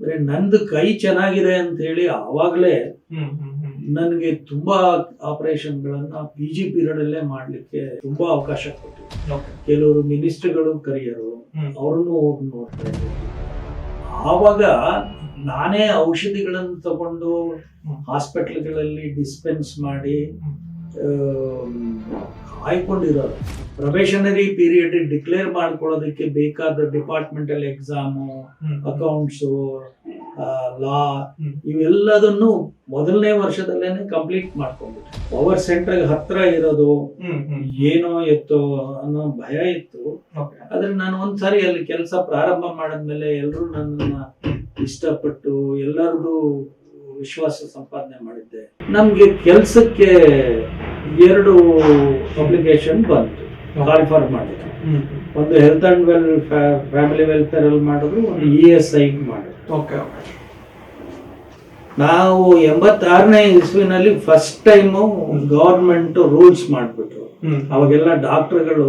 ಅಂದ್ರೆ ನಂದು ಕೈ ಚೆನ್ನಾಗಿದೆ ಅಂತ ಹೇಳಿ ಆವಾಗಲೇ ನನಗೆ ತುಂಬಾ ಆಪರೇಷನ್ಗಳನ್ನ PG ಪೀರಿಯಡ್ ಅಲ್ಲೇ ಮಾಡ್ಲಿಕ್ಕೆ ತುಂಬಾ ಅವಕಾಶ ಕೊಟ್ಟಿದ್ರು. ಕೆಲವರು ಮಿನಿಸ್ಟರ್ಗಳು ಕರಿಯರು, ಅವ್ರನ್ನು ಹೋಗಿ ನೋಡ್ತಾ ಇದ್ರು. ಆವಾಗ ನಾನೇ ಔಷಧಿಗಳನ್ನು ತಗೊಂಡು ಹಾಸ್ಪಿಟಲ್ಗಳಲ್ಲಿ ಡಿಸ್ಪೆನ್ಸ್ ಮಾಡಿ ಕಾಯ್ಕೊಂಡಿರೋದು. ಪ್ರೊಬೇಷನರಿ ಪೀರಿಯಡ್ ಡಿಕ್ಲೇರ್ ಮಾಡ್ಕೊಳ್ಳೋದಕ್ಕೆ ಬೇಕಾದ ಡಿಪಾರ್ಟ್ಮೆಂಟಲ್ ಎಕ್ಸಾಮು, ಅಕೌಂಟ್ಸು, ಲಾ ಇವೆಲ್ಲದನ್ನು ಮೊದಲನೇ ವರ್ಷದಲ್ಲೇನೆ ಕಂಪ್ಲೀಟ್ ಮಾಡ್ಕೊಂಡ್ಬಿಟ್ಟು ಪವರ್ ಸೆಂಟರ್ ಹತ್ರ ಇರೋದು ಏನೋ ಎತ್ತೋ ಅನ್ನೋ ಭಯ ಇತ್ತು. ಆದ್ರೆ ನಾನು ಒಂದ್ಸಾರಿ ಅಲ್ಲಿ ಕೆಲಸ ಪ್ರಾರಂಭ ಮಾಡಿದ್ಮೇಲೆ ಎಲ್ಲರೂ ನನ್ನನ್ನ ಇಷ್ಟಪಟ್ಟು ಎಲ್ಲರಿಗೂ ವಿಶ್ವಾಸ ಸಂಪಾದನೆ ಮಾಡಿದ್ದೆ. ನಮ್ಗೆ ಕೆಲ್ಸಕ್ಕೆ 2 ಅಪ್ಲಿಕೇಶನ್ ಬಂತು ಕಾಲ್ಫಾರ್ ಮಾಡಿದ್ರು. ಒಂದು ಹೆಲ್ತ್ ಅಂಡ್ ಫ್ಯಾಮಿಲಿ ವೆಲ್ಫೇರ್ ಅಲ್ಲಿ ಮಾಡಿದ್ರು, ಒಂದು ESI ಮಾಡಿದ್ರು. ನಾವು 86ನೇ ಇಸ್ವಿನಲ್ಲಿ ಫಸ್ಟ್ ಟೈಮು ಗವರ್ಮೆಂಟ್ ರೂಲ್ಸ್ ಮಾಡ್ಬಿಟ್ರು. ಅವಾಗೆಲ್ಲ ಡಾಕ್ಟರ್ಗಳು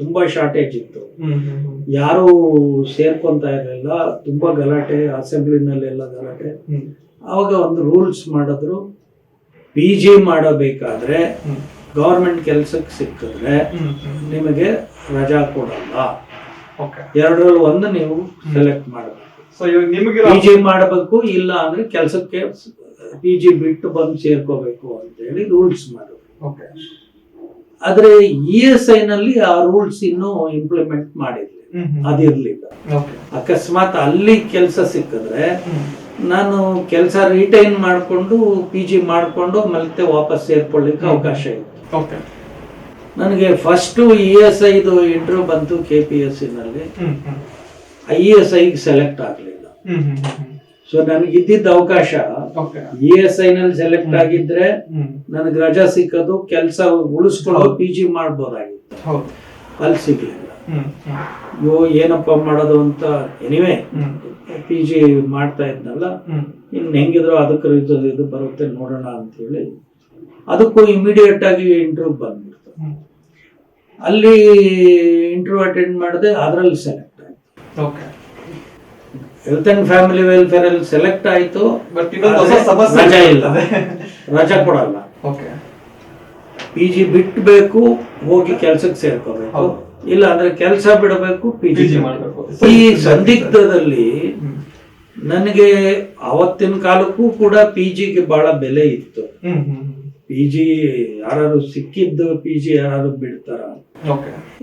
ತುಂಬಾ ಶಾರ್ಟೇಜ್ ಇತ್ತು, ಯಾರು ಸೇರ್ಕೊಂತ ಇರಲಿಲ್ಲ, ತುಂಬಾ ಗಲಾಟೆ, ಅಸೆಂಬ್ಲಿನಲ್ಲೆಲ್ಲ ಗಲಾಟೆ. ಅವಾಗ ಒಂದು ರೂಲ್ಸ್ ಮಾಡಿದ್ರು, PG ಮಾಡಬೇಕಾದ್ರೆ ಗವರ್ಮೆಂಟ್ ಕೆಲ್ಸಕ್ಕೆ ಸಿಕ್ಕಿದ್ರೆ ನಿಮಗೆ ರಜಾ ಕೊಡಲ್ಲ, 2ರಲ್ಲಿ ಒಂದು ನೀವು ಸೆಲೆಕ್ಟ್ ಮಾಡಬೇಕು. PG ಮಾಡಬೇಕು, ಇಲ್ಲ ಅಂದ್ರೆ ಕೆಲ್ಸಕ್ಕೆ PG ಬಿಟ್ಟು ಬಂದು ಸೇರ್ಕೋಬೇಕು ಅಂತ ಹೇಳಿ ರೂಲ್ಸ್ ಮಾಡಿದ್ರು. ಆದ್ರೆ ESI ನಲ್ಲಿ ಆ ರೂಲ್ಸ್ ಇನ್ನೂ ಇಂಪ್ಲಿಮೆಂಟ್ ಮಾಡಿರ್ಲಿಲ್ಲ, ಅದಿರ್ಲಿಲ್ಲ. ಅಕಸ್ಮಾತ್ ಅಲ್ಲಿ ಕೆಲಸ ಸಿಕ್ಕಿದ್ರೆ ನಾನು ಕೆಲಸ ರಿಟೈನ್ ಮಾಡಿಕೊಂಡು PG ಮಾಡಿಕೊಂಡು ಮತ್ತೆ ವಾಪಸ್ ಸೇರ್ಕೊಳ್ಳಿಕ್ಕೆ ಅವಕಾಶ ಇತ್ತು. ನನಗೆ ಫಸ್ಟ್ ESI ಇಂಟರ್ವ್ಯೂ ಬಂತು KPSC ನಲ್ಲಿ. ESI ಸೆಲೆಕ್ಟ್ ಆಗ್ಲಿಲ್ಲ. ಸೊ ನನಗಿದ್ದಿದ್ದ ಅವಕಾಶ ESI ನಲ್ಲಿ ಸೆಲೆಕ್ಟ್ ಆಗಿದ್ರೆ ನನಗೆ ರಜಾ ಸಿಕ್ಕೋದು, ಕೆಲಸ ಉಳಿಸ್ಕೊಂಡು PG ಮಾಡ್ಬೋದಾಗಿತ್ತು. ಅಲ್ಲಿ ಸಿಗ್ಲಿಲ್ಲ. ಏನಪ್ಪ ಮಾಡೋದು ಅಂತ ಎನಿವೆ PG ಮಾಡ್ತಾ ಇದ್ನಲ್ಲ, ಇನ್ನು ಹೆಂಗಿದ್ರು ಅದಕ್ಕೆ ಇದು ಬರುತ್ತೆ ನೋಡೋಣ ಅಂತ ಹೇಳಿ ಅದಕ್ಕೂ ಇಮಿಡಿಯೇಟ್ ಆಗಿ ಇಂಟರ್ವ್ಯೂ ಬಂದ್ಬಿಡ್ತು. ಅಲ್ಲಿ ಇಂಟರ್ವ್ಯೂ ಅಟೆಂಡ್ ಮಾಡಿದೆ, ಅದರಲ್ಲಿ ಸೆಲೆಕ್ಟ್ ಆಯ್ತು. ಹೆಲ್ತ್ ಅಂಡ್ ಫ್ಯಾಮಿಲಿ ವೆಲ್ಫೇರ್ ಅಲ್ಲಿ ಸೆಲೆಕ್ಟ್ ಆಯ್ತು, ಬಟ್ ರಜಾ ಇಲ್ಲ, ರಜಾ ಕೊಡಲ್ಲ. PG ಬಿಟ್ಬೇಕು, ಹೋಗಿ ಕೆಲ್ಸಕ್ಕೆ ಸೇರ್ಕೋಬೇಕು, ಇಲ್ಲ ಅಂದ್ರೆ ಕೆಲಸ ಬಿಡಬೇಕು, PG ಮಾಡಬೇಕು. ಈ ಸಂದಿಗ್ಧದಲ್ಲಿ ನನಗೆ ಅವತ್ತಿನ ಕಾಲಕ್ಕೂ ಕೂಡ PGಗೆ ಬಹಳ ಬೆಲೆ ಇತ್ತು. PG ಯಾರು ಸಿಕ್ಕಿದ್ದು PG ಯಾರು ಬಿಡ್ತಾರ?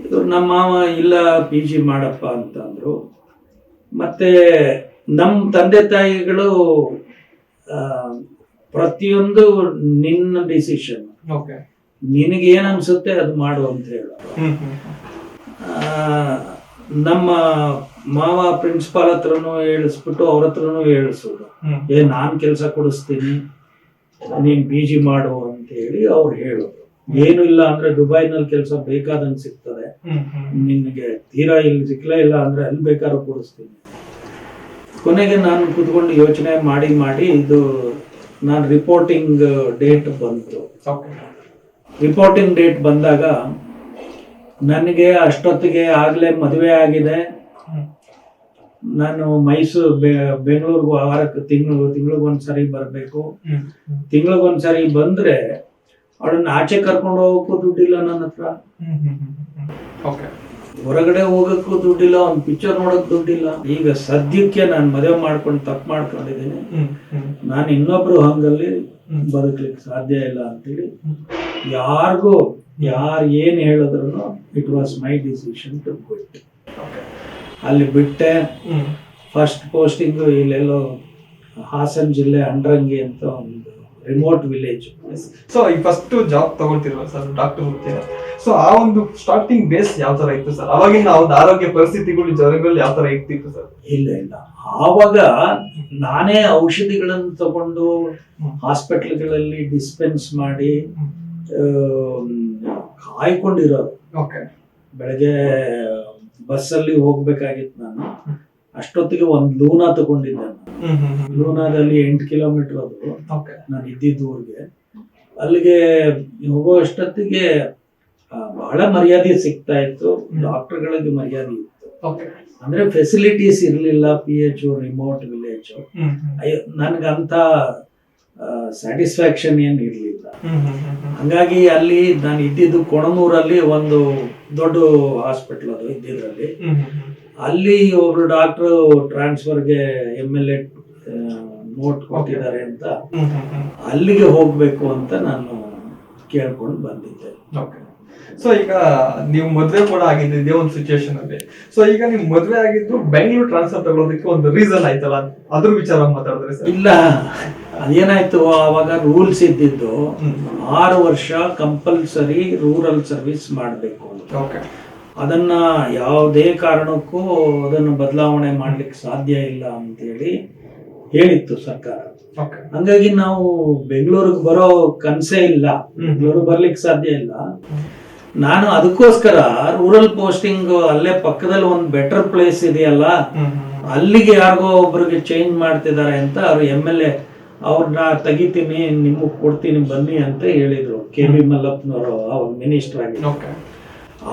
ಇದು ನಮ್ಮ ಮಾವ ಇಲ್ಲ PG ಮಾಡಪ್ಪ ಅಂತಂದ್ರು. ಮತ್ತೆ ನಮ್ಮ ತಂದೆ ತಾಯಿಗಳು ಪ್ರತಿಯೊಂದು ನಿನ್ನ ಡಿಸಿಷನ್, ನಿನಗೆ ಏನ್ ಅನ್ಸುತ್ತೆ ಅದು ಮಾಡು ಅಂತ ಹೇಳೋರು. ನಮ್ಮ ಮಾವ ಪ್ರಿನ್ಸಿಪಾಲ್ ಹತ್ರನೂ ಹೇಳಿಸ್ಬಿಟ್ಟು ಅವ್ರ ಹತ್ರನೂ ಹೇಳಿಸೋದು, ನಾನ್ ಕೆಲಸ ಕೊಡಿಸ್ತೀನಿ, ನೀನ್ PG ಮಾಡು ಅಂತ ಹೇಳಿ ಅವ್ರು ಹೇಳೋದು. ಏನು ಇಲ್ಲ ಅಂದ್ರೆ ದುಬೈನಲ್ಲಿ ಕೆಲಸ ಬೇಕಾದಂಗೆ ಸಿಗ್ತದೆ, ನಿನ್ಗೆ ತೀರಾ ಇಲ್ಲಿ ಸಿಕ್ಕಲೇ ಇಲ್ಲ ಅಂದ್ರೆ ಅಲ್ಲಿ ಬೇಕಾದ್ರೂ ಕೊಡಿಸ್ತೀನಿ. ಕೊನೆಗೆ ನಾನು ಕೂತ್ಕೊಂಡು ಯೋಚನೆ ಮಾಡಿ ಇದು ನಾನು ರಿಪೋರ್ಟಿಂಗ್ ಡೇಟ್ ಬಂತು. ರಿಪೋರ್ಟಿಂಗ್ ಡೇಟ್ ಬಂದಾಗ ನನಗೆ ಅಷ್ಟೊತ್ತಿಗೆ ಆಗ್ಲೇ ಮದುವೆ ಆಗಿದೆ. ನಾನು ಬೆಂಗಳೂರಿಗೆ ವಾರಕ್ಕೆ ತಿಂಗಳಿಗೊಂದ್ಸರಿ ಬರಬೇಕು. ತಿಂಗಳಿಗೊಂದ್ಸರಿ ಬಂದ್ರೆ ಅವಳನ್ನ ಆಚೆ ಕರ್ಕೊಂಡು ಹೋಗಕ್ಕೂ ದುಡ್ಡಿಲ್ಲ ನನ್ನ ಹತ್ರ, ಹೊರಗಡೆ ಹೋಗಕ್ಕೂ ದುಡ್ಡಿಲ್ಲ, ಒಂದು ಪಿಕ್ಚರ್ ನೋಡಕ್ ದುಡ್ಡಿಲ್ಲ. ಈಗ ಸದ್ಯಕ್ಕೆ ನಾನು ಮದುವೆ ಮಾಡ್ಕೊಂಡು ತಪ್ಪು ಮಾಡ್ಕೊಂಡಿದ್ದೀನಿ, ನಾನು ಇನ್ನೊಬ್ರು ಹಂಗಲ್ಲಿ ಬದುಕ್ಲಿಕ್ಕೆ ಸಾಧ್ಯ ಇಲ್ಲ ಅಂತೇಳಿ ಯಾರಿಗೂ ಯಾರು ಏನ್ ಹೇಳಿದ್ರು it was my decision to quit. ಅಲ್ಲಿ ಬಿಟ್ಟೆ. ಫಸ್ಟ್ ಪೋಸ್ಟಿಂಗ್ ಇಲ್ಲೆಲ್ಲೋ ಹಾಸನ್ ಜಿಲ್ಲೆ ಅಂಡ್ರಂಗಿ ಅಂತ ಒಂದು ರಿಮೋಟ್ ವಿಲೇಜ್. ಸೊ ಈ ಫಸ್ಟ್ ಜಾಬ್ ತಗೊಳ್ತಿರಲ್ಲ ಸರ್, ಡಾಕ್ಟರ್ ವೃತ್ತಿಯ, ಸೊ ಆ ಒಂದು ಸ್ಟಾರ್ಟಿಂಗ್ ಬೇಸ್ ಯಾವ ತರ ಇತ್ತು ಸರ್? ಅವಾಗಿನ ಆರೋಗ್ಯ ಪರಿಸ್ಥಿತಿಗಳು, ಜ್ವರಗಳು ಯಾವ ತರ ಇರ್ತಿತ್ತು ಸರ್? ಇಲ್ಲ ಆವಾಗ ನಾನೇ ಔಷಧಿಗಳನ್ನು ತಗೊಂಡು ಹಾಸ್ಪಿಟಲ್ಗಳಲ್ಲಿ ಡಿಸ್ಪೆನ್ಸ್ ಮಾಡಿ ಕಾಯ್ಕೊಂಡಿರೋದು. ಬೆಳಗ್ಗೆ ಬಸ್ಸಲ್ಲಿ ಹೋಗ್ಬೇಕಾಗಿತ್ತು ನಾನು. ಅಷ್ಟೊತ್ತಿಗೆ ಒಂದು ಲೂನಾ ತಗೊಂಡಿದ್ದೆ. ಲೂನಾದಲ್ಲಿ 8 ಕಿಲೋಮೀಟರ್ ಅದು ನಾನು ಇದ್ದಿದ್ದ ಊರಿಗೆ. ಅಲ್ಲಿಗೆ ಹೋಗೋ ಅಷ್ಟೊತ್ತಿಗೆ ಬಹಳ ಮರ್ಯಾದೆ ಸಿಗ್ತಾ ಇತ್ತು, ಡಾಕ್ಟರ್ಗಳಿಗೆ ಮರ್ಯಾದೆ ಇತ್ತು. ಅಂದ್ರೆ ಫೆಸಿಲಿಟೀಸ್ ಇರ್ಲಿಲ್ಲ. PHO remote village. ಪ್ರಿವಿಲೇಜ್. ನನ್ಗಂತ ಸ್ಯಾಟಿಸ್ಫ್ಯಾಕ್ಷನ್ ಏನು ಇರಲಿಲ್ಲ. ಹಂಗಾಗಿ ಅಲ್ಲಿ ನಾನು ಇದ್ದಿದ್ದು ಕೊಣನೂರಲ್ಲಿ ಒಂದು ದೊಡ್ಡ ಹಾಸ್ಪಿಟಲ್ ಅದು ಇದ್ದಿದ್ರಲ್ಲಿ. ಅಲ್ಲಿ ಒಬ್ರು ಡಾಕ್ಟ್ರು ಟ್ರಾನ್ಸ್ಫರ್ಗೆ MLA ನೋಟ್ ಕೊಟ್ಟಿದ್ದಾರೆ ಅಂತ ಅಲ್ಲಿಗೆ ಹೋಗ್ಬೇಕು ಅಂತ ನಾನು ಕೇಳ್ಕೊಂಡು ಬಂದಿದ್ದೆ. ಸೊ ಈಗ ನೀವು ಮದ್ವೆ ಕೂಡ ಆಗಿದ್ದು ಇದೇ ಒಂದು ಸಿಚುಯೇಷನ್ ಅಲ್ಲಿ. ಸೊ ಈಗ ನೀವು ಮದ್ವೆ ಆಗಿದ್ದು ಬೆಂಗಳೂರು ಟ್ರಾನ್ಸ್ಫರ್ ತಗೊಳ್ಳೋದಕ್ಕೆ ಒಂದು ರೀಸನ್ ಆಯ್ತಲ್ಲ, ಅದ್ರ ವಿಚಾರ ಮಾತಾಡಿದ್ರೆ ಸರ್. ಇಲ್ಲ, ಅದೇನಾಯ್ತು, ಅವಾಗ ರೂಲ್ಸ್ ಇದ್ದಿದ್ದು 6 ವರ್ಷ ಕಂಪಲ್ಸರಿ ರೂರಲ್ ಸರ್ವಿಸ್ ಮಾಡಬೇಕು ಅಂತ. ಅದನ್ನ ಯಾವುದೇ ಕಾರಣಕ್ಕೂ ಅದನ್ನು ಬದಲಾವಣೆ ಮಾಡ್ಲಿಕ್ಕೆ ಸಾಧ್ಯ ಇಲ್ಲ ಅಂತೇಳಿ ಹೇಳಿತ್ತು ಸರ್ಕಾರ. ಹಂಗಾಗಿ ನಾವು ಬೆಂಗಳೂರಿಗೆ ಬರೋ ಕನಸೇ ಇಲ್ಲ, ಬೆಂಗಳೂರಿಗೆ ಬರ್ಲಿಕ್ಕೆ ಸಾಧ್ಯ ಇಲ್ಲ. ನಾನು ಅದಕ್ಕೋಸ್ಕರ ರೂರಲ್ ಪೋಸ್ಟಿಂಗ್ ಅಲ್ಲೇ ಪಕ್ಕದಲ್ಲಿ ಒಂದು ಬೆಟರ್ ಪ್ಲೇಸ್ ಇದೆಯಲ್ಲ, ಅಲ್ಲಿಗೆ ಯಾರಿಗೋ ಒಬ್ರಿಗೆ ಚೇಂಜ್ ಮಾಡ್ತಿದ್ದಾರೆ ಅಂತ ಅವ್ರು MLA ಅವ್ರನ್ನ ತೆಗಿತೀನಿ, ನಿಮಗೆ ಕೊಡ್ತೀನಿ ಬನ್ನಿ ಅಂತ ಹೇಳಿದ್ರು. KB ಮಲ್ಲಪ್ಪನವರು ಅವ್ರ ಮಿನಿಸ್ಟರ್ ಆಗಿ.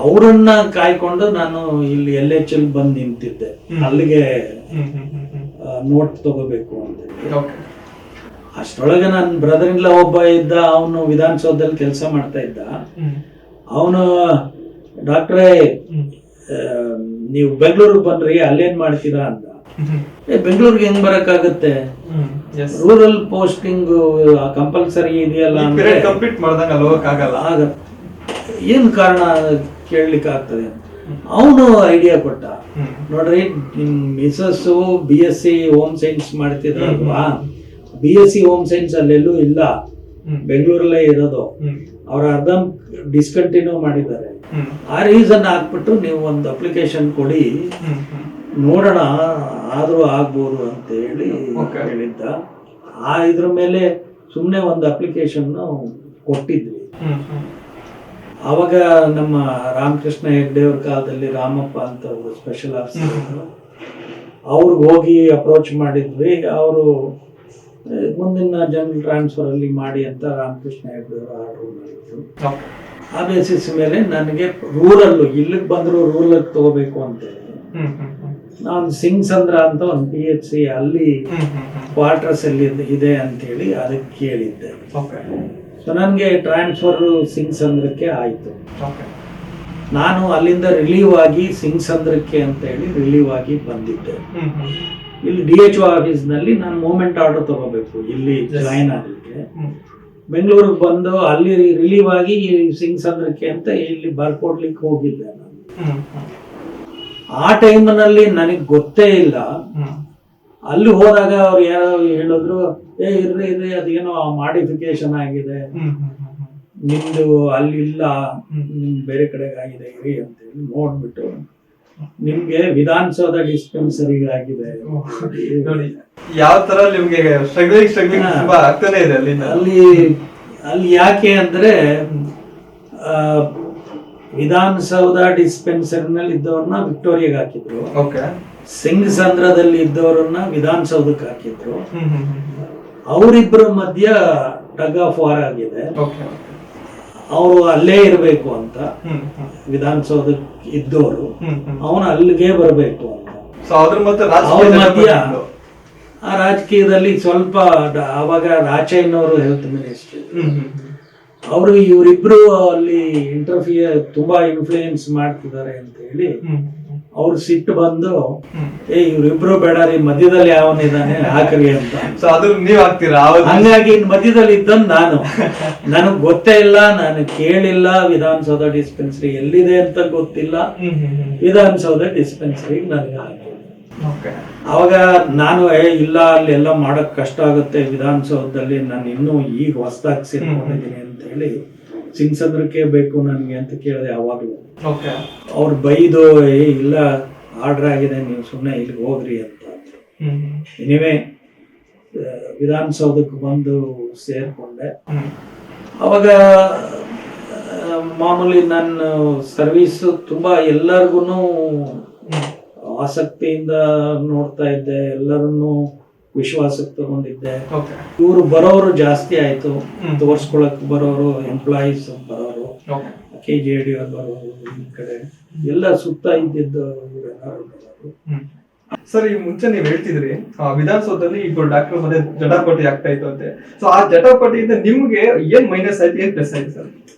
ಅವರನ್ನ ಕಾಯ್ಕೊಂಡು ನಾನು ಇಲ್ಲಿ LHL ಬಂದು ನಿಂತಿದ್ದೆ, ಅಲ್ಲಿಗೆ ನೋಟ್ ತಗೋಬೇಕು ಅಂತ. ಅಷ್ಟೊಳಗೆ ನನ್ನ ಬ್ರದರ್ ಇಲ್ಲ ಒಬ್ಬ ಇದ್ದ, ಅವನು ವಿಧಾನಸೌಧದಲ್ಲಿ ಕೆಲಸ ಮಾಡ್ತಾ ಇದ್ದ. ಅವನು ಡಾಕ್ಟ್ರೇ ನೀವು ಬೆಂಗಳೂರಿಗೆ ಬನ್ರಿ, ಅಲ್ಲೇನ್ ಮಾಡ್ತೀರಾ ಅಂದ. ಬೆಂಗಳೂರಿಗೆ ಹೆಂಗ್ ಬರಕ್ಕಾಗತ್ತೆ, ರೂರಲ್ ಪೋಸ್ಟಿಂಗ್ ಕಂಪಲ್ಸರಿ ಇದೆಯಲ್ಲ ಅಂದ್ರೆ ಏನ್ ಕಾರಣ ಕೇಳಲಿಕ್ಕೆ ಆಗ್ತದೆ ಅಂತ ಅವನು ಐಡಿಯಾ ಕೊಟ್ಟ. ನೋಡ್ರಿ, ನಿಮ್ ಮಿಸಸ್ BSc ಹೋಮ್ ಸೈನ್ಸ್ ಮಾಡ್ತಿದ್ರಲ್ವಾ, BSc ಹೋಮ್ ಸೈನ್ಸ್ ಅಲ್ಲೆಲ್ಲೂ ಇಲ್ಲ, ಬೆಂಗಳೂರಲ್ಲೇ ಇರೋದು. ಅವ್ರ ಅರ್ಧ ಡಿಸ್ಕಂಟಿನ್ಯೂ ಮಾಡಿದ್ದಾರೆ. ಆ ರೀಸನ್ ಹಾಕ್ಬಿಟ್ಟು ನೀವು ಒಂದು ಅಪ್ಲಿಕೇಶನ್ ಕೊಡಿ, ನೋಡೋಣ ಆದ್ರೂ ಆಗ್ಬೋದು ಅಂತ ಹೇಳಿ ಹೇಳಿದ್ದ. ಇದ್ರ ಮೇಲೆ ಸುಮ್ಮನೆ ಒಂದು ಅಪ್ಲಿಕೇಶನ್ ಕೊಟ್ಟಿದ್ವಿ. ಅವಾಗ ನಮ್ಮ ರಾಮಕೃಷ್ಣ ಹೆಗ್ಡೆ ಅವ್ರ ಕಾಲದಲ್ಲಿ ರಾಮಪ್ಪ ಅಂತ ಅವರು ಸ್ಪೆಷಲ್ ಆಫೀಸರ್, ಅವ್ರಿಗೆ ಹೋಗಿ ಅಪ್ರೋಚ್ ಮಾಡಿದ್ವಿ. ಅವರು ಮುಂದಿನ ಜನರಲ್ ಟ್ರಾನ್ಸ್ಫರ್ ಅಲ್ಲಿ ಮಾಡಿ ಅಂತ ರಾಮಕೃಷ್ಣ ಹೆಗ್ಡೆ ಅವರು ಆರ್ಡರ್ ಮಾಡಿದ್ರು. ಆ ಬೇಸಿಸ್ ಮೇಲೆ ನನಗೆ ರೂರಲ್, ಇಲ್ಲಿಗೆ ಬಂದ್ರು ರೂರಲ್ ತಗೋಬೇಕು ಅಂತ ಹೇಳಿ ನಾನು ಸಿಂಗ್ಸಂದ್ರ ಅಂತ ಒಂದು PHC ಅಲ್ಲಿ ಕ್ವಾರ್ಟರ್ಸ್ ಅಲ್ಲಿ ಇದೆ ಅಂತ ಹೇಳಿ ಅದಕ್ಕೆ ಕೇಳಿದ್ದೆ. ಸೊ ನನಗೆ ಟ್ರಾನ್ಸ್ಫರ್ ಸಿಂಗ್ಸಂದ್ರಕ್ಕೆ ಆಯ್ತು. ನಾನು ಅಲ್ಲಿಂದ ರಿಲೀವ್ ಆಗಿ ಸಿಂಗ್ಸಂದ್ರಕ್ಕೆ ಅಂತ ಹೇಳಿ ರಿಲೀವ್ ಆಗಿ ಬಂದಿದ್ದೆ. ಇಲ್ಲಿ DHO ಆಫೀಸ್ ನಲ್ಲಿ ನಾನು ಮೂವ್ಮೆಂಟ್ ಆರ್ಡರ್ ತಗೋಬೇಕು ಇಲ್ಲಿ ಜಾಯಿನ್ ಆಗಲಿಕ್ಕೆ. ಬೆಂಗಳೂರಿಗೆ ಬಂದು ಅಲ್ಲಿ ರಿಲೀವ್ ಆಗಿ ಸಿಂಗ್ಸಂದ್ರಕ್ಕೆ ಅಂತ ಇಲ್ಲಿ ಬರ್ಕೊಡ್ಲಿಕ್ಕೆ ಹೋಗಿದ್ದೆ ನಾನು. ಆ ಟೈಮ್ನಲ್ಲಿ ನನಗೆ ಗೊತ್ತೇ ಇಲ್ಲ. ಅಲ್ಲಿ ಹೋದಾಗ ಅವ್ರು ಯಾರೋ ಹೇಳಿದ್ರು, ಇರ್ರಿ ಅದೇನೋ ಮಾಡಿಫಿಕೇಶನ್ ಆಗಿದೆ, ನಿಮ್ದು ಅಲ್ಲಿ ಇಲ್ಲ, ನಿಮ್ ಬೇರೆ ಕಡೆಗೆ ಆಗಿದೆ ಇರಿ ಅಂತ ಹೇಳಿ ನೋಡ್ಬಿಟ್ಟು ನಿಮ್ಗೆ ವಿಧಾನಸೌಧ ಡಿಸ್ಪೆನ್ಸರಿ ಆಗಿದೆ. ಯಾವ ತರ ನಿಮ್ಗೆ ಆಗ್ತಾನೆ ಇದೆ ಅಲ್ಲಿ ಯಾಕೆ ಅಂದ್ರೆ ವಿಧಾನಸೌಧ ಡಿಸ್ಪೆನ್ಸರಿನಲ್ಲಿ ಇದ್ದವ್ರನ್ನ ವಿಕ್ಟೋರಿಯಾಗೆ ಹಾಕಿದ್ರು, ಸಿಂಗ್ಸಂದ್ರದಲ್ಲಿ ಇದ್ದವರನ್ನ ವಿಧಾನಸೌಧಕ್ಕೆ ಹಾಕಿದ್ರು. ಅವರಿಬ್ಬರ ಮಧ್ಯ ಟಗ್ ಆಫ್ ವಾರ್ ಆಗಿದೆ. ಅವರು ಅಲ್ಲೇ ಇರಬೇಕು ಅಂತ ವಿಧಾನಸೌಧಕ್ಕೆ ಇದ್ದವರು, ಅವನು ಅಲ್ಲಿಗೆ ಬರಬೇಕು ಅಂತ. ಅವ್ರ ಮಧ್ಯ ಆ ರಾಜಕೀಯದಲ್ಲಿ ಸ್ವಲ್ಪ ಅವಾಗ ರಾಚಯ್ಯನವರು ಹೆಲ್ತ್ ಮಿನಿಸ್ಟರ್, ಅವರು ಇವರಿಬ್ರು ಅಲ್ಲಿ ಇಂಟರ್ಫಿಯರ್ ತುಂಬಾ ಇನ್ಫ್ಲೂಯೆನ್ಸ್ ಮಾಡ್ತಿದ್ದಾರೆ ಅಂತ ಹೇಳಿ ಅವ್ರು ಸಿಟ್ಟು ಬಂದು, ಇವ್ರಿಬ್ರು ಬೇಡ ರೀ, ಮಧ್ಯದಲ್ಲಿ ಯಾವನಿದ್ದಾನೆ ಹಾಕ್ರಿ ಅಂತ. ನೀವ್ ಹಾಕ್ತೀರಾ? ಹಂಗಾಗಿ ಮಧ್ಯದಲ್ಲಿ ಇದ್ದಂದು ನನಗ್ ಗೊತ್ತೇ ಇಲ್ಲ, ನಾನು ಕೇಳಿಲ್ಲ. ವಿಧಾನಸೌಧ ಡಿಸ್ಪೆನ್ಸರಿ ಎಲ್ಲಿದೆ ಅಂತ ಗೊತ್ತಿಲ್ಲ. ವಿಧಾನಸೌಧ ಡಿಸ್ಪೆನ್ಸರಿ ನನಗೆ ಹಾಕಿಲ್ಲ. ಅವಾಗ ನಾನು ಇಲ್ಲ, ಅಲ್ಲೆಲ್ಲ ಮಾಡಕ್ ಕಷ್ಟ ಆಗುತ್ತೆ ವಿಧಾನಸೌಧದಲ್ಲಿ, ನಾನು ಇನ್ನೂ ಈಗ ಹೊಸದಾಗಿ ಸೇರ್ಕೊಂಡಿದ್ದೀನಿ ಅಂತ ಹೇಳಿ ಸಿಂಗ್ಸಂದ್ರಕ್ಕೆ ಬೇಕು ನನಗೆ ಅಂತ ಕೇಳಿದೆ. ಅವಾಗಲೂ ಅವ್ರು ಬೈದು, ಇಲ್ಲ ಆರ್ಡರ್ ಆಗಿದೆ, ನೀವು ಸುಮ್ಮನೆ ಇಲ್ಲಿಗೆ ಹೋಗ್ರಿ ಅಂತ. ಎನಿವೆ ವಿಧಾನಸೌಧಕ್ಕೆ ಬಂದು ಸೇರ್ಕೊಂಡೆ. ಅವಾಗ ಮಾಮೂಲಿ ನನ್ನ ಸರ್ವಿಸ್ ತುಂಬಾ ಎಲ್ಲರಿಗೂ ಆಸಕ್ತಿಯಿಂದ ನೋಡ್ತಾ ಇದ್ದೆ, ಎಲ್ಲರನ್ನು ವಿಶ್ವಾಸಕ್ಕೆ ತಗೊಂಡಿದ್ದೆ. ಇವರು ಬರೋರು ಜಾಸ್ತಿ ಆಯ್ತು, ತೋರ್ಸ್ಕೊಳಕ್ ಬರೋರು, ಎಂಪ್ಲಾಯೀಸ್ ಬರೋರು, KJD ಅವ್ರು ಬರೋರು, ಈ ಕಡೆ ಎಲ್ಲ ಸುತ್ತ ಇದ್ದಿದ್ದು ಇವರೆಲ್ಲರೂ ಬರೋರು. ಸರ್ ಈ ಮುಂಚೆ ನೀವು ಹೇಳ್ತಿದ್ರಿ ವಿಧಾನಸೌಧದಲ್ಲಿ ಇಬ್ಬರು ಡಾಕ್ಟರ್ ಮಧ್ಯೆ ಜಟಾಪಟಿ ಆಗ್ತಾ ಇತ್ತು ಅಂತೆ. ಸೊ ಆ ಜಟಾಪಟಿಯಿಂದ ನಿಮ್ಗೆ ಏನ್ ಮೈನಸ್ ಆಯ್ತು, ಏನ್ ಪ್ಲಸ್ ಆಯ್ತು ಸರ್?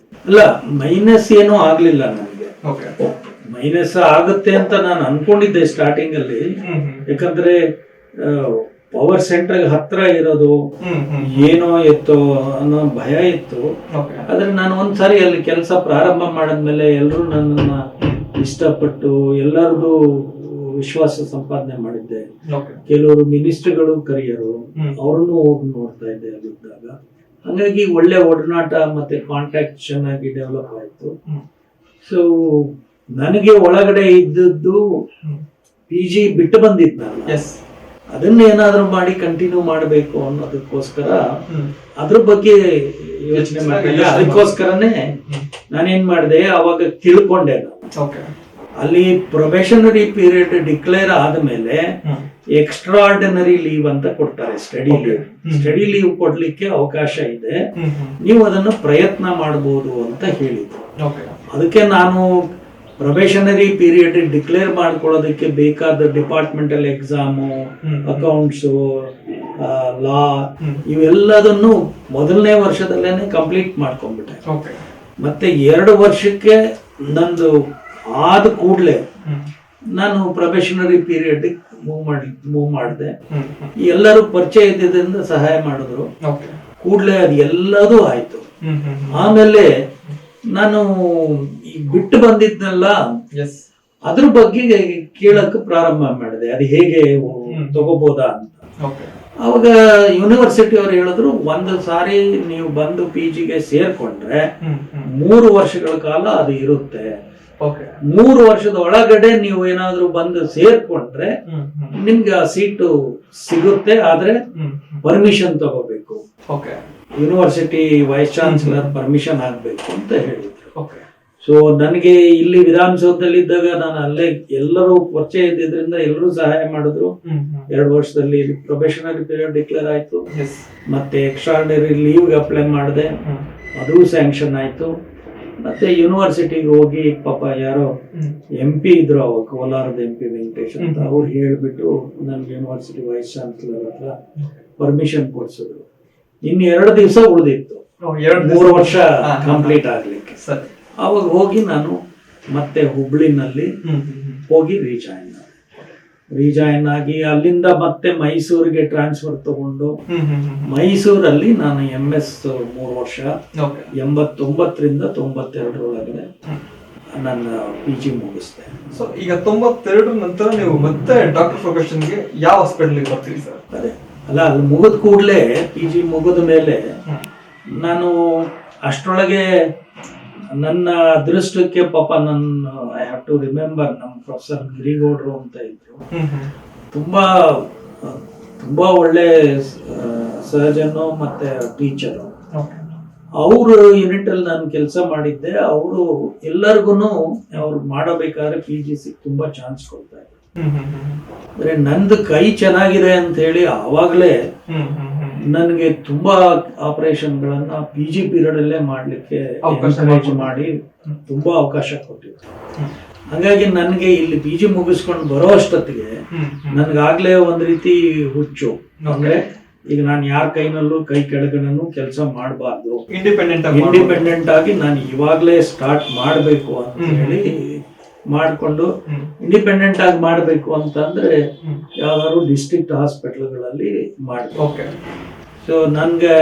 ಅಲ್ಲ, ಮೈನಸ್ ಏನೂ ಆಗ್ಲಿಲ್ಲ ನನಗೆ. ಓಕೆ. ಮೈನಸ್ ಆಗುತ್ತೆ ಅಂತ ನಾನು ಅನ್ಕೊಂಡಿದ್ದೆ ಸ್ಟಾರ್ಟಿಂಗ್ ಅಲ್ಲಿ. ಯಾಕಂದ್ರೆ ಪವರ್ ಸೆಂಟರ್ ಹತ್ರ ಇರೋದು ಏನೋ ಇತ್ತು ಅನ್ನೋ ಭಯ ಇತ್ತು. ಆದ್ರೆ ನಾನು ಒಂದ್ಸಾರಿ ಅಲ್ಲಿ ಕೆಲಸ ಪ್ರಾರಂಭ ಮಾಡಿದ್ಮೇಲೆ ಎಲ್ಲರೂ ನನ್ನನ್ನ ಇಷ್ಟಪಟ್ಟು ಎಲ್ಲರದು ವಿಶ್ವಾಸ ಸಂಪಾದನೆ ಮಾಡಿದ್ದೆ. ಕೆಲವರು ಮಿನಿಸ್ಟರ್ಗಳು ಕರಿಯರು, ಅವ್ರನ್ನು ಹೋಗಿ ನೋಡ್ತಾ ಇದ್ದೆ ಅಲ್ಲಿದ್ದಾಗ. ಹಾಗಾಗಿ ಒಳ್ಳೆ ಒಡನಾಟ ಮತ್ತೆ ಕಾಂಟ್ಯಾಕ್ಟ್ ಚೆನ್ನಾಗಿ ಡೆವಲಪ್ ಆಯ್ತು. ಸೊ ನನಗೆ ಒಳಗಡೆ ಇದ್ದದ್ದು PG ಬಿಟ್ಟು ಬಂದಿದ್ದು ನಾನು. ಅದನ್ನ ಏನಾದ್ರೂ ಮಾಡಿ ಕಂಟಿನ್ಯೂ ಮಾಡಬೇಕು ಅನ್ನೋದಕ್ಕೋಸ್ಕರ ಅದ್ರ ಬಗ್ಗೆ ಯೋಚನೆ ಮಾಡಿದೆ. ಅದಕ್ಕೋಸ್ಕರನೇ ನಾನೇನ್ ಮಾಡಿದೆ, ಅವಾಗ ತಿಳ್ಕೊಂಡೆ ನಾನು. ಅಲ್ಲಿ ಪ್ರೊಬೇಷನರಿ ಪೀರಿಯಡ್ ಡಿಕ್ಲೇರ್ ಆದ್ಮೇಲೆ ಎಕ್ಸ್ಟ್ರಾ ಆರ್ಡಿನರಿ ಲೀವ್ ಅಂತ ಕೊಡ್ತಾರೆ. ಸ್ಟಡಿ ಲೀವ್ ಕೊಡ್ಲಿಕ್ಕೆ ಅವಕಾಶ ಇದೆ, ನೀವು ಅದನ್ನು ಪ್ರಯತ್ನ ಮಾಡಬಹುದು ಅಂತ ಹೇಳಿದ್ರು. ಅದಕ್ಕೆ ನಾನು ಪ್ರೊಬೇಷನರಿ ಪೀರಿಯಡ್ ಡಿಕ್ಲೇರ್ ಮಾಡ್ಕೊಳ್ಳೋದಕ್ಕೆ ಬೇಕಾದ ಡಿಪಾರ್ಟ್ಮೆಂಟಲ್ ಎಕ್ಸಾಮು, ಅಕೌಂಟ್ಸು, ಲಾ ಇವೆಲ್ಲದನ್ನು ಮೊದಲನೇ ವರ್ಷದಲ್ಲೇನೆ ಕಂಪ್ಲೀಟ್ ಮಾಡ್ಕೊಂಡ್ಬಿಟ್ಟೆ. ಮತ್ತೆ 2 ವರ್ಷಕ್ಕೆ ನಂದು ಆದ ಕೂಡಲೇ ನಾನು ಪ್ರೊಬೇಷನರಿ ಪೀರಿಯಡ್ ಮೂವ್ ಮಾಡಿದೆ. ಎಲ್ಲರೂ ಪರಿಚಯ ಇದ್ದಿದ್ದರಿಂದ ಸಹಾಯ ಮಾಡಿದ್ರು. ಕೂಡಲೇ ಅದು ಎಲ್ಲದೂ ಆಯ್ತು. ಆಮೇಲೆ ನಾನು ಈ ಬಿಟ್ಟು ಬಂದಿದ್ನಲ್ಲ, ಅದ್ರ ಬಗ್ಗೆ ಕೇಳಕ್ ಪ್ರಾರಂಭ ಮಾಡಿದೆ, ಅದು ಹೇಗೆ ತಗೋಬೋದಾ ಅಂತ. ಅವಾಗ ಯೂನಿವರ್ಸಿಟಿ ಅವ್ರು ಹೇಳಿದ್ರು, ಒಂದು ಸಾರಿ ನೀವು ಬಂದು PGಗೆ ಸೇರ್ಕೊಂಡ್ರೆ 3 ವರ್ಷಗಳ ಕಾಲ ಅದು ಇರುತ್ತೆ. 3 ವರ್ಷದ ಒಳಗಡೆ ನೀವು ಏನಾದ್ರೂ ಬಂದು ಸೇರ್ಕೊಂಡ್ರೆ ನಿಮ್ಗೆ ಆ ಸೀಟು ಸಿಗುತ್ತೆ, ಆದ್ರೆ ಪರ್ಮಿಷನ್ ತಗೋಬೇಕು. ಯೂನಿವರ್ಸಿಟಿ ವೈಸ್ ಚಾನ್ಸಲರ್ ಪರ್ಮಿಷನ್ ಆಗ್ಬೇಕು ಅಂತ ಹೇಳಿದ್ರು. ಸೊ ನನಗೆ ಇಲ್ಲಿ ವಿಧಾನಸೌಧದಲ್ಲಿ ಇದ್ದಾಗ ನಾನು ಅಲ್ಲೇ ಎಲ್ಲರೂ ಪರಿಚಯ ಇದ್ದಿದ್ರಿಂದ ಎಲ್ಲರೂ ಸಹಾಯ ಮಾಡಿದ್ರು. 2 ವರ್ಷದಲ್ಲಿ ಪ್ರೊಬೇಷನರಿ ಪೀರಿಯಡ್ ಡಿಕ್ಲೇರ್ ಆಯ್ತು. ಮತ್ತೆ ಎಕ್ಸ್ಟ್ರಾರ್ಡಿನರಿ ಲೀವ್ ಅಪ್ಲೈ ಮಾಡಿದೆ, ಅದು ಸ್ಯಾಂಕ್ಷನ್ ಆಯ್ತು. ಮತ್ತೆ ಯೂನಿವರ್ಸಿಟಿಗೆ ಹೋಗಿ ಪಾಪ ಯಾರೋ MP ಇದ್ರು, ಅವಾಗ ಕೋಲಾರದ MP ವೆಂಕಟೇಶ್ ಅಂತ, ಅವ್ರು ಹೇಳ್ಬಿಟ್ಟು ನನ್ಗೆ ಯೂನಿವರ್ಸಿಟಿ ವೈಸ್ ಚಾನ್ಸಲರ್ ಹತ್ರ ಪರ್ಮಿಷನ್ ಕೊಡ್ಸಿದ್ರು. ಇನ್ನು 2 ದಿವಸ ಉಳಿದಿತ್ತು 3 ವರ್ಷ ಕಂಪ್ಲೀಟ್ ಆಗ್ಲಿಕ್ಕೆ. ಅವಾಗ ಹೋಗಿ ನಾನು ಮತ್ತೆ ಹುಬ್ಳಿನಲ್ಲಿ ಹೋಗಿ ರಿಜಾಯಿನ್ ಆಗಿ ಅಲ್ಲಿಂದ ಮತ್ತೆ ಮೈಸೂರಿಗೆ ಟ್ರಾನ್ಸ್ಫರ್ ತಗೊಂಡು ಮೈಸೂರಲ್ಲಿ ನಾನು MS 3 ವರ್ಷ 89ರಿಂದ 92 ನನ್ನ PG ಮುಗಿಸ್ದೆ. ಸೊ ಈಗ 92 ನಂತರ ನೀವು ಮತ್ತೆ ಡಾಕ್ಟರ್ ಪ್ರೊಫೆಷನ್ಗೆ ಯಾವ ಹಾಸ್ಪಿಟಲ್ಗೆ ಬರ್ತೀರಿ ಸರ್? ಅದೇ ಅಲ್ಲ, ಅಲ್ಲಿ ಮುಗಿದ ಕೂಡಲೇ PG ಮುಗಿದ ಮೇಲೆ ನಾನು ಅಷ್ಟರೊಳಗೆ ನನ್ನ ಅದೃಷ್ಟಕ್ಕೆ ಪಾಪ ನನ್ನ ಐ ಹ್ಯಾವ್ ಟು ರಿಮೆಂಬರ್, ನಮ್ಮ ಪ್ರೊಫೆಸರ್ ಗಿರಿಗೌಡರು ಅಂತ ಇದ್ರು, ತುಂಬಾ ಒಳ್ಳೆ ಸರ್ಜನ್ನು ಮತ್ತೆ ಟೀಚರು. ಅವರು ಯೂನಿಟ್ ಅಲ್ಲಿ ನಾನು ಕೆಲಸ ಮಾಡಿದ್ದೆ. ಅವರು ಎಲ್ಲರಿಗೂ ಅವ್ರು ಮಾಡಬೇಕಾದ್ರೆ PG ತುಂಬಾ ಚಾನ್ಸ್ ಕೊಡ್ತಾ ಇದ್ರು. ಅಂದ್ರೆ ನಂದು ಕೈ ಚೆನ್ನಾಗಿದೆ ಅಂತ ಹೇಳಿ ಆವಾಗ್ಲೇ ನನಗೆ ತುಂಬಾ ಆಪರೇಷನ್ಗಳನ್ನ PG ಪೀರಿಯಡ್ ಅಲ್ಲೇ ಮಾಡ್ಲಿಕ್ಕೆ ಎನ್ಕರೇಜ್ ಮಾಡಿ ತುಂಬಾ ಅವಕಾಶ ಕೊಟ್ಟಿದ್ರು. ಹಾಗಾಗಿ ನನಗೆ ಇಲ್ಲಿ PG ಮುಗಿಸ್ಕೊಂಡು ಬರೋ ಅಷ್ಟೊತ್ತಿಗೆ ನನ್ಗಾಗ್ಲೇ ಒಂದ್ ರೀತಿ ಹುಚ್ಚು. ಈಗ ನಾನು ಯಾರ ಕೈನಲ್ಲೂ ಕೈ ಕೆಳಗನೂ ಕೆಲಸ ಮಾಡಬಾರ್ದು, ಇಂಡಿಪೆಂಡೆಂಟ್ ಆಗಿ ನಾನು ಇವಾಗ್ಲೇ ಸ್ಟಾರ್ಟ್ ಮಾಡ್ಬೇಕು ಅಂತ ಹೇಳಿ ಮಾಡ್ಕೊಂಡು ಇಂಡಿಪೆಂಡೆಂಟ್ ಆಗಿ ಮಾಡ್ಬೇಕು ಅಂತಂದ್ರೆ ಯಾವ್ದಾದ್ರು ಡಿಸ್ಟ್ರಿಕ್ಟ್ ಹಾಸ್ಪಿಟಲ್ಗಳಲ್ಲಿ ಮಾಡ್ಬೇಕು. ಸೊ ನನ್ಗೆ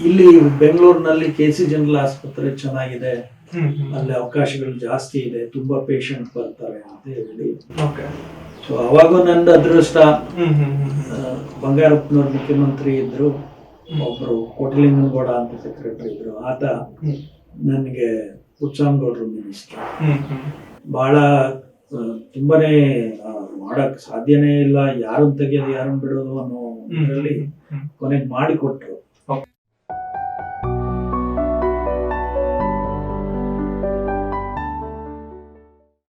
ಇಲ್ಲಿ ಬೆಂಗಳೂರಿನಲ್ಲಿ KC ಜನರಲ್ ಆಸ್ಪತ್ರೆ ಚೆನ್ನಾಗಿದೆ, ಅಲ್ಲಿ ಅವಕಾಶಗಳು ಜಾಸ್ತಿ ಇದೆ, ತುಂಬಾ ಪೇಷಂಟ್ ಬರ್ತಾರೆ ಅಂತ ಹೇಳಿ. ಸೊ ಅವಾಗ ನಂದು ಅದೃಷ್ಟ, ಬಂಗಾರಪ್ಪನವ್ರ ಮುಖ್ಯಮಂತ್ರಿ ಇದ್ರು, ಒಬ್ರು ಕೋಟಿಲಿಂಗನಗೌಡ ಅಂತ ಸೆಕ್ರೆಟರಿ ಇದ್ರು, ಆತ ನನಗೆ ಪುಟ್ಸ್ವಾಮಿಗೌಡರು ಮಿನಿಸ್ಟರ್. ಬಹಳ ತುಂಬಾನೇ ಮಾಡಕ್ ಸಾಧ್ಯನೇ ಇಲ್ಲ, ಯಾರನ್ನ ತೆಗೆಯೋದು ಯಾರನ್ನ ಬಿಡೋದು ಅನ್ನೋ ಇದರಲ್ಲಿ ಕೊನೆಗೆ ಮಾಡಿಕೊಟ್ರು.